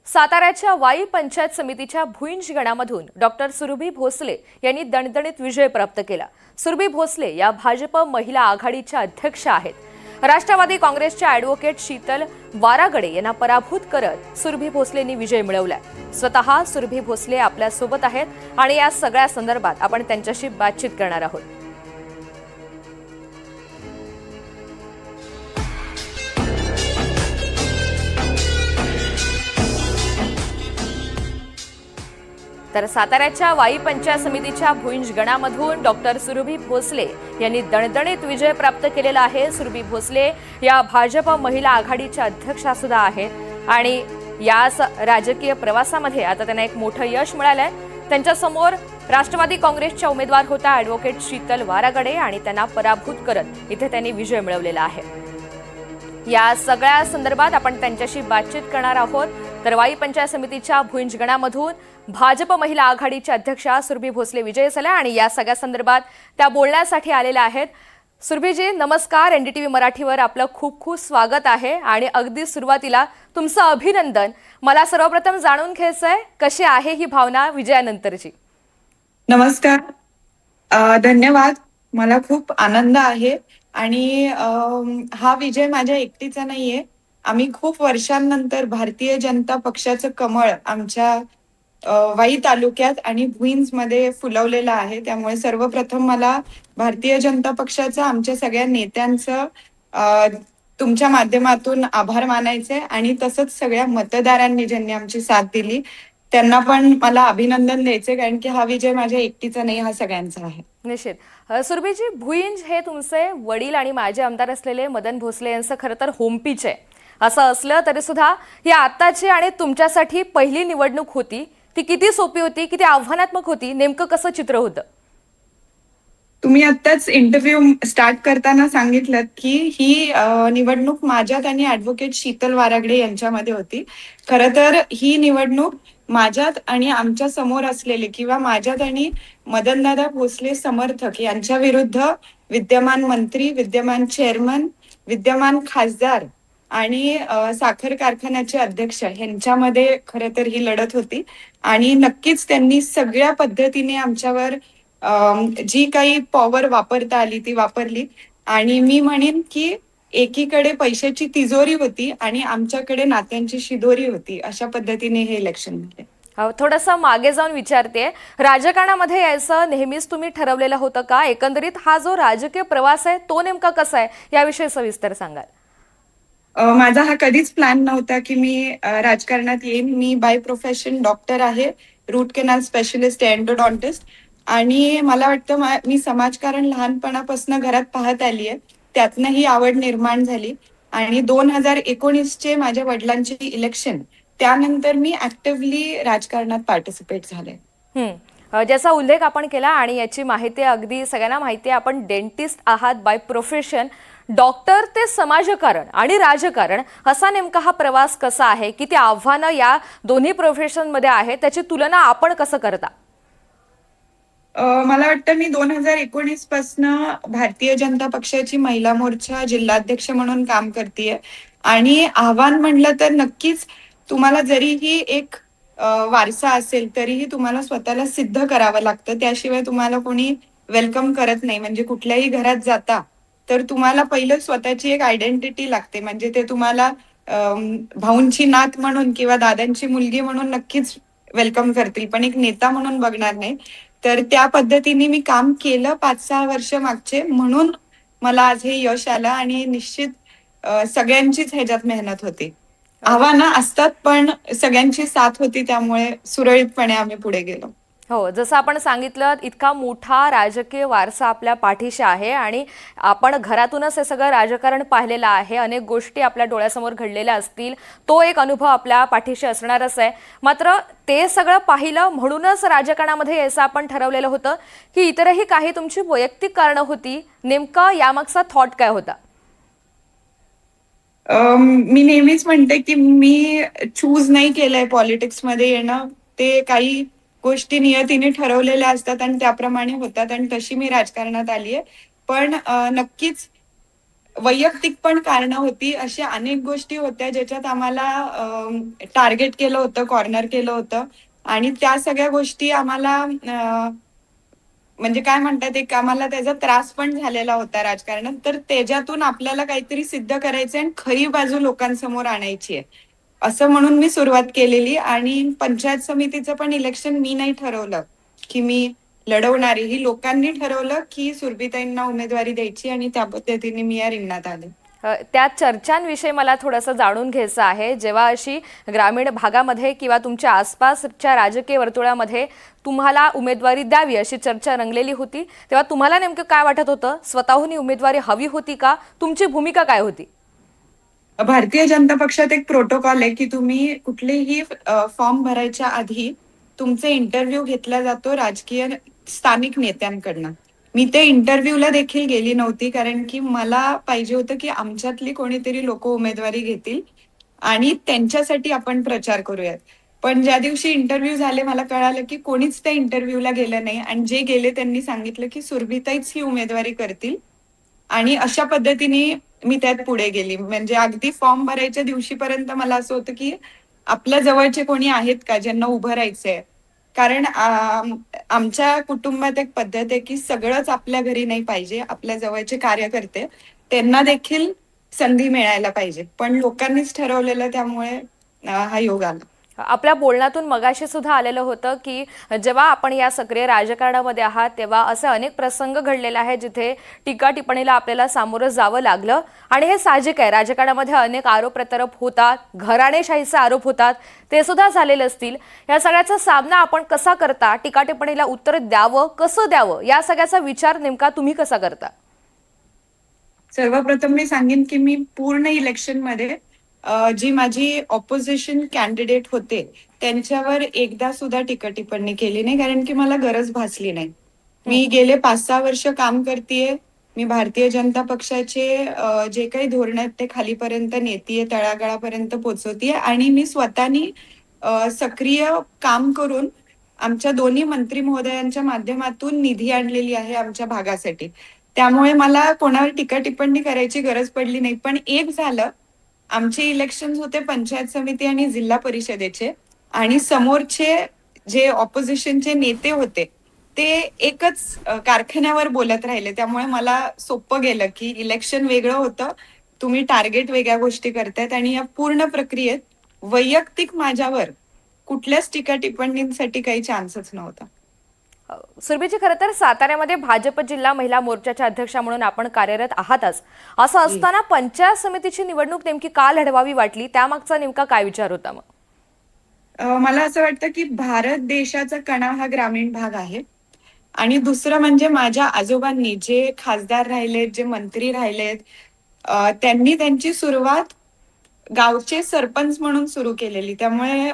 साताऱ्याच्या वाई पंचायत समितीच्या भुईंज गणामधून डॉक्टर सुरभी भोसले यांनी दणदणीत विजय प्राप्त केला। सुरभी भोसले या भाजप महिला आघाडीच्या अध्यक्ष आहेत। राष्ट्रवादी काँग्रेसच्या ॲडव्होकेट शीतल वारागडे यांना पराभूत करत सुरभी भोसलेंनी विजय मिळवलाय। स्वतः सुरभी भोसले आपल्या सोबत आहेत आणि या सगळ्या संदर्भात आपण त्यांच्याशी बातचीत करणार आहोत। तर साताऱ्याच्या वाई पंचायत समितीच्या भुईंज गणामधून डॉक्टर सुरभी भोसले यांनी दणदणीत विजय प्राप्त केलेला आहे। सुरभी भोसले या भाजप महिला आघाडीच्या अध्यक्षा सुद्धा आहेत आणि या राजकीय प्रवासामध्ये आता त्यांना एक मोठं यश मिळालंय। त्यांच्या समोर राष्ट्रवादी काँग्रेसच्या उमेदवार होत्या ॲडव्होकेट शीतल वारागडे आणि त्यांना पराभूत करत इथे त्यांनी विजय मिळवलेला आहे। या सगळ्या संदर्भात आपण त्यांच्याशी बातचीत करणार आहोत। तर वाई पंचायत समितीच्या भुईंज गणामधून भाजप महिला आघाडीच्या अध्यक्षा सुरभी भोसले विजयी झाल्या आणि या सगळ्या संदर्भात त्या बोलण्यासाठी आलेल्या आहेत। सुरभीजी नमस्कार, एनडीटीव्ही मराठीवर आपलं खूप खूप स्वागत आहे आणि अगदी सुरुवातीला तुमचं अभिनंदन। मला सर्वप्रथम जाणून घ्यायचंय कशी आहे ही भावना विजयानंतरची। नमस्कार, धन्यवाद। मला खूप आनंद आहे आणि हा विजय माझ्या एकटीचा नाहीये। आम्ही खूप वर्षांनंतर भारतीय जनता पक्षाचं कमळ आमच्या वाई तालुक्यात आणि भुईंज मध्ये फुलवलेलं आहे। त्यामुळे सर्वप्रथम मला भारतीय जनता पक्षाचं आमच्या सगळ्या नेत्यांचं तुमच्या माध्यमातून आभार मानायचे आणि तसंच सगळ्या मतदारांनी ज्यांनी आमची साथ दिली त्यांना पण मला अभिनंदन द्यायचे, कारण की हा विजय माझ्या एकटीचा नाही, हा सगळ्यांचा आहे। निश्चित। सुरभीजी, भुईंज हे तुमचे वडील आणि माजी आमदार असलेले मदन भोसले यांचं खरं तर होम पिच आहे। असं असलं तरी सुद्धा ही आताची आणि तुमच्यासाठी पहिली निवडणूक होती, ती किती सोपी होती, किती आव्हानात्मक होती, नेमकं कसं चित्र होतं? तुम्ही आत्ताच इंटरव्ह्यू स्टार्ट करताना सांगितलं की ही निवडणूक माझ्यात आणि ॲडव्होकेट शीतल वारागडे यांच्यामध्ये होती। खरं तर ही निवडणूक माझ्यात आणि आमच्या समोर असलेले किंवा माझ्यात आणि मदनदादा भोसले समर्थक यांच्या विरुद्ध विद्यमान मंत्री, विद्यमान चेअरमन, विद्यमान खासदार आणि साखर कारखान्याचे अध्यक्ष यांच्यामध्ये खरं तर ही लढत होती आणि नक्कीच त्यांनी सगळ्या पद्धतीने आमच्यावर जी काही पॉवर वापरता आली ती वापरली आणि मी म्हणेन की एकीकडे पैशाची तिजोरी होती आणि आमच्याकडे नात्यांची शिदोरी होती। अशा पद्धतीने हे इलेक्शन झाले। थोडंसं मागे जाऊन विचारते, राजकारणामध्ये यायचं नेहमीच तुम्ही ठरवलेलं होतं का? एकंदरीत हा जो राजकीय प्रवास आहे तो नेमका कसा आहे याविषयी सविस्तर सांगाल? माझा हा कधीच प्लॅन नव्हता की मी राजकारणात येईन। मी बाय प्रोफेशन डॉक्टर आहे, रूट केनाल स्पेशलिस्ट, एंडोडॉन्टिस्ट आणि मला वाटतं मी समाजकारण लहानपणापासून घरात पाहत आली आहे, त्यातनं ही आवड निर्माण झाली आणि 2019चे माझ्या वडिलांचे इलेक्शन त्यानंतर मी ऍक्टिव्हली राजकारणात पार्टिसिपेट झाले। ज्याचा उल्लेख आपण केला आणि याची माहिती अगदी सगळ्यांना माहिती आहे, आपण डेंटिस्ट आहात बाय प्रोफेशन। डॉक्टर ते समाजकारण आणि राजकारण असा नेमका हा प्रवास कसा आहे, किती आव्हानं या दोन्ही प्रोफेशनमध्ये आहे, त्याची तुलना आपण कसं करता? मला वाटतं मी 2019 पासून भारतीय जनता पक्षाची महिला मोर्चा जिल्हाध्यक्ष म्हणून काम करतेय आणि आव्हान म्हणलं तर नक्कीच तुम्हाला जरीही एक वारसा असेल तरीही तुम्हाला स्वतःला सिद्ध करावं लागतं, त्याशिवाय तुम्हाला कोणी वेलकम करत नाही। म्हणजे कुठल्याही घरात जाता तर तुम्हाला पहिलं स्वतःची एक आयडेंटिटी लागते, म्हणजे ते तुम्हाला भाऊंची नात म्हणून किंवा दादांची मुलगी म्हणून नक्कीच वेलकम करतील, पण एक नेता म्हणून बघणार नाही। तर त्या पद्धतीने मी काम केलं 5-6 वर्ष मागचे, म्हणून मला आज हे यश आलं आणि निश्चित सगळ्यांचीच ह्याच्यात मेहनत होती। आव्हानं असतात पण सगळ्यांची साथ होती, त्यामुळे सुरळीतपणे आम्ही पुढे गेलो। हो, जसं आपण सांगितलं इतका मोठा राजकीय वारसा आपल्या पाठीशी आहे आणि आपण घरातूनच हे सगळं राजकारण पाहिलेलं आहे, अनेक गोष्टी आपल्या डोळ्यासमोर घडलेल्या असतील, तो एक अनुभव आपल्या पाठीशी असणारच आहे। मात्र ते सगळं पाहिलं म्हणूनच राजकारणामध्ये यायचं आपण ठरवलेलं होतं की इतरही काही तुमची वैयक्तिक कारणं होती? नेमका यामागचा थॉट काय होता? मी नेहमीच म्हणते की मी चूज नाही केलंय पॉलिटिक्समध्ये येणं, ते काही गोष्टी नियतीने ठरवलेल्या असतात आणि त्याप्रमाणे होतात आणि तशी मी राजकारणात आलीये। पण नक्कीच वैयक्तिक पण कारणं होती. अशा अनेक गोष्टी होत्या ज्याच्यात आम्हाला टार्गेट केलं होतं, कॉर्नर केलं होतं आणि त्या सगळ्या गोष्टी आम्हाला म्हणजे काय म्हणतात, एक आम्हाला त्याचा त्रास पण झालेला होता राजकारणात. तर त्याच्यातून आपल्याला काहीतरी सिद्ध करायचंय आणि खरी बाजू लोकांसमोर आणायची आहे. असं म्हणून मी सुरुवात केलेली आणि पंचायत समितीचं पण इलेक्शन मी नाही ठरवलं, की मी लढवणारी. ही लोकांनी ठरवलं, की सुरभिताईंना उमेदवारी द्यायची आणि त्या पद्धतीने मी या रिंगणात आले. त्या चर्चांविषयी मला थोडंसं जाणून घ्यायचं आहे. जेव्हा अशी ग्रामीण भागामध्ये किंवा तुमच्या आसपासच्या राजकीय वर्तुळामध्ये तुम्हाला उमेदवारी द्यावी अशी चर्चा रंगलेली होती, तेव्हा तुम्हाला नेमकं काय वाटत होतं? स्वतःहून ही उमेदवारी हवी होती का? तुमची भूमिका काय होती? भारतीय जनता पक्षात एक प्रोटोकॉल आहे, की तुम्ही कुठलेही फॉर्म भरायच्या आधी तुमचे इंटरव्ह्यू घेतला जातो राजकीय स्थानिक नेत्यांकडनं. मी ते इंटरव्ह्यूला देखील गेली नव्हती, कारण की मला पाहिजे होतं, की आमच्यातली कोणीतरी लोक उमेदवारी घेतील आणि त्यांच्यासाठी आपण प्रचार करूयात. पण ज्या दिवशी इंटरव्ह्यू झाले मला कळालं, की कोणीच त्या इंटरव्ह्यूला गेलं नाही आणि जे गेले त्यांनी सांगितलं, की सुरभिताईच ही उमेदवारी करतील आणि अशा पद्धतीने मी त्यात पुढे गेली. म्हणजे अगदी फॉर्म भरायच्या दिवशीपर्यंत मला असं होतं, की आपल्या जवळचे कोणी आहेत का ज्यांना उभं राहायचंय? कारण आमच्या कुटुंबात एक पद्धत आहे, की सगळंच आपल्या घरी नाही पाहिजे. आपल्या जवळचे कार्यकर्ते त्यांना देखील संधी मिळायला पाहिजे. पण लोकांनीच ठरवलेलं त्यामुळे हा योग आला. आपल्या बोलण्यातून मगाशी सुद्धा आलेलं होतं की जेव्हा आपण या सक्रिय राजकारणामध्ये आहात तेव्हा असे अनेक प्रसंग घडलेले आहेत जिथे टीका टिप्पणीला आपल्याला सामोरं जावं लागलं आणि हे साहजिक आहे. राजकारणामध्ये अनेक आरोप प्रत्यारोप होतात, घराणेशाहीचे आरोप होतात, ते सुद्धा झालेले असतील. या सगळ्याचा सामना आपण कसा करता? टीका टिप्पणीला उत्तर द्यावं कसं द्यावं या सगळ्याचा विचार नेमका तुम्ही कसा करता? सर्वप्रथम मी सांगेन, की मी पूर्ण इलेक्शनमध्ये जी माझी ऑपोजिशन कॅन्डिडेट होते त्यांच्यावर एकदा सुद्धा टीका टिप्पणी केली नाही, कारण की मला गरज भासली नाही. मी गेले 5-6 वर्ष काम करतेय. मी भारतीय जनता पक्षाचे जे काही धोरण आहेत ते खालीपर्यंत नेतीये, तळागाळापर्यंत पोहोचवतीये आणि मी स्वतःनी सक्रिय काम करून आमच्या दोन्ही मंत्री महोदयांच्या माध्यमातून निधी आणलेली आहे आमच्या भागासाठी. त्यामुळे मला कोणावर टीका टिप्पणी करायची गरज पडली नाही. पण एक झालं, आमचे इलेक्शन होते पंचायत समिती आणि जिल्हा परिषदेचे आणि समोरचे जे ऑपोजिशनचे नेते होते ते एकच कारखान्यावर बोलत राहिले. त्यामुळे मला सोपं गेलं, की इलेक्शन वेगळं होतं, तुम्ही टार्गेट वेगळ्या गोष्टी करतायत आणि या पूर्ण प्रक्रियेत वैयक्तिक माझ्यावर कुठल्याच टीका टिप्पणींसाठी काही चान्सच नव्हता. सुरभीजी, खरं तर साताऱ्यामध्ये भाजप जिल्हा महिला मोर्चाच्या अध्यक्षा म्हणून आपण कार्यरत आहातच. असं असताना पंचायत समितीची निवडणूक नेमकी का लढवावी वाटली? त्यामागचा नेमका काय विचार होता मग? मला असं वाटतं, की भारत देशाचा कणा हा ग्रामीण भाग आहे आणि दुसरं म्हणजे माझ्या आजोबांनी जे खासदार राहिलेत, जे मंत्री राहिलेत, त्यांनी त्यांची सुरुवात गावचे सरपंच म्हणून सुरू केलेली. त्यामुळे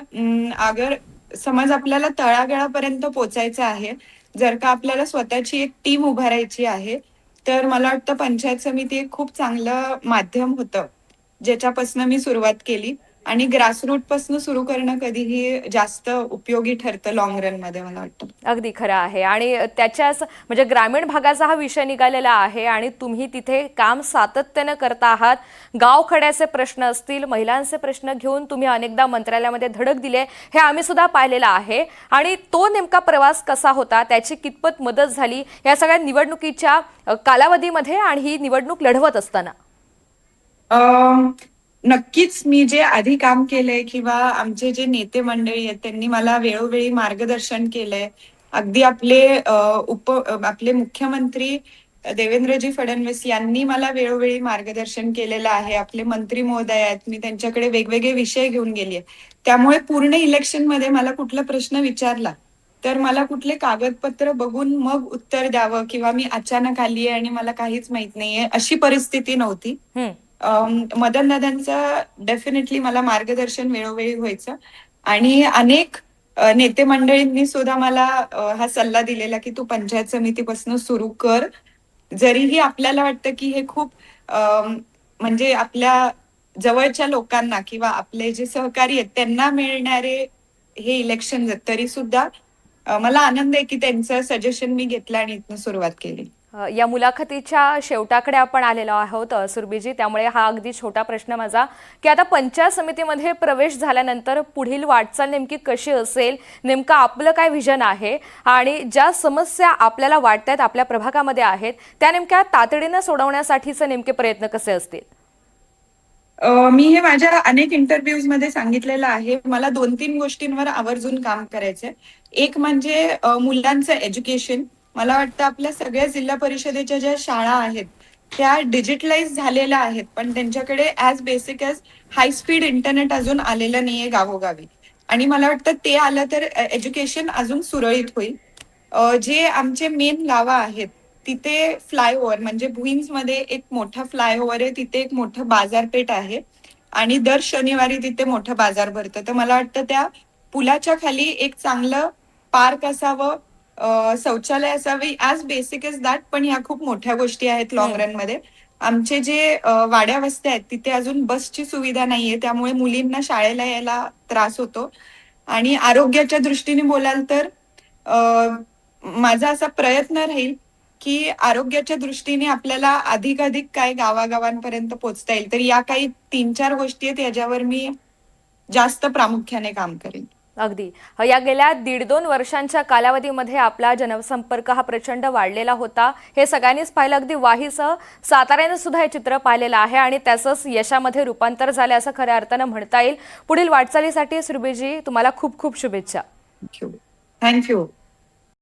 अगर समज आपल्याला तळागाळापर्यंत पोचायचं आहे, जर का आपल्याला स्वतःची एक टीम उभारायची आहे, तर मला वाटतं पंचायत समिती एक खूप चांगलं माध्यम होतं, ज्याच्यापासून मी सुरुवात केली आणि ग्रासरूट पासून सुरू करणं कधीही जास्त उपयोगी ठरतं लॉंग रन मध्ये मला वाटतं. अगदी खरं आहे. आणि त्याच्याच म्हणजे ग्रामीण भागाचा हा विषय निघालेला आहे आणि तुम्ही तिथे काम सातत्यानं करता आहात. गावखड्याचे प्रश्न असतील, महिलांचे प्रश्न घेऊन तुम्ही अनेकदा मंत्रालयामध्ये धडक दिले, हे आम्ही सुद्धा पाहिलेलं आहे. आणि तो नेमका प्रवास कसा होता, त्याची कितपत मदत झाली या सगळ्या निवडणुकीच्या कालावधीमध्ये आणि ही निवडणूक लढवत असताना? नक्कीच मी जे आधी काम केलंय किंवा आमचे जे नेते मंडळी आहेत त्यांनी मला वेळोवेळी मार्गदर्शन केलंय. अगदी आपले मुख्यमंत्री देवेंद्रजी फडणवीस यांनी मला वेळोवेळी मार्गदर्शन केलेलं आहे. आपले मंत्री महोदय आहेत, मी त्यांच्याकडे वेगवेगळे विषय घेऊन गेलीये. त्यामुळे पूर्ण इलेक्शन मध्ये मला कुठला प्रश्न विचारला तर मला कुठले कागदपत्र बघून मग उत्तर द्यावं किंवा मी अचानक आलीये आणि मला काहीच माहित नाहीये अशी परिस्थिती नव्हती. मदन दादांचं डेफिनेटली मला मार्गदर्शन वेळोवेळी व्हायचं आणि अनेक नेते मंडळींनी सुद्धा मला हा सल्ला दिलेला, की तू पंचायत समितीपासून सुरू कर. जरीही आपल्याला वाटतं की हे खूप म्हणजे आपल्या जवळच्या लोकांना किंवा आपले जे सहकारी आहेत त्यांना मिळणारे हे इलेक्शन तरी सुद्धा मला आनंद आहे की त्यांचं सजेशन मी घेतलं आणि इथनं सुरुवात केली. या मुलाखतीच्या शेवटाकडे आपण आलेलो आहोत सुरभीजी. त्यामुळे हा अगदी छोटा प्रश्न माझा की आता पंचायत समितीमध्ये प्रवेश झाल्यानंतर पुढील वाटचाल नेमकी कशी असेल, नेमकं आपलं काय विजन आहे आणि ज्या समस्या आपल्याला वाटतात आपल्या प्रभागामध्ये आहेत त्या नेमक्या तातडीनं सोडवण्यासाठीचे नेमके प्रयत्न कसे असतील? मी हे माझ्या अनेक इंटरव्ह्यूज मध्ये सांगितलेलं आहे. मला 2-3 गोष्टींवर आवर्जून काम करायचंय. एक म्हणजे मुलांचं एज्युकेशन. मला वाटतं आपल्या सगळ्या जिल्हा परिषदेच्या ज्या शाळा आहेत त्या डिजिटलाइज झालेल्या आहेत, पण त्यांच्याकडे as basic as high speed internet अजून आलेलं नाहीये गावोगावी. आणि मला वाटतं ते आलं तर एज्युकेशन अजून सुरळीत होईल. जे आमचे मेन गावं आहेत तिथे फ्लायओव्हर म्हणजे भुईंजमध्ये एक मोठा फ्लायओव्हर आहे, तिथे एक मोठं बाजारपेठ आहे आणि दर शनिवारी तिथे मोठं बाजार भरतं. तर मला वाटतं त्या पुलाच्या खाली एक चांगलं पार्क असावं, शौचालय असावी, ॲज बेसिक एज दॅट. पण ह्या खूप मोठ्या गोष्टी आहेत लॉंग रन मध्ये. आमचे जे वाड्या वस्त्या आहेत तिथे अजून बसची सुविधा नाहीये, त्यामुळे मुलींना शाळेला यायला त्रास होतो. आणि आरोग्याच्या दृष्टीने बोलाल तर माझा असा प्रयत्न राहील की आरोग्याच्या दृष्टीने आपल्याला अधिकाधिक काय गावागावांपर्यंत पोहोचता येईल. तर या काही 3-4 गोष्टी आहेत याच्यावर मी जास्त प्रामुख्याने काम करेन. अगदी. या गेल्या 1.5-2 वर्षांच्या कालावधीमध्ये आपला जनसंपर्क हा प्रचंड वाढलेला होता. हे सगळ्यांनीच पाहिलं. अगदी वाहीसह साताऱ्याने सुद्धा हे चित्र पाहिलेलं आहे आणि त्याचंच यशामध्ये रूपांतर झालं असं खऱ्या अर्थानं म्हणता येईल. पुढील वाटचालीसाठी सुरभीजी तुम्हाला खूप खूप शुभेच्छा. थँक्यू.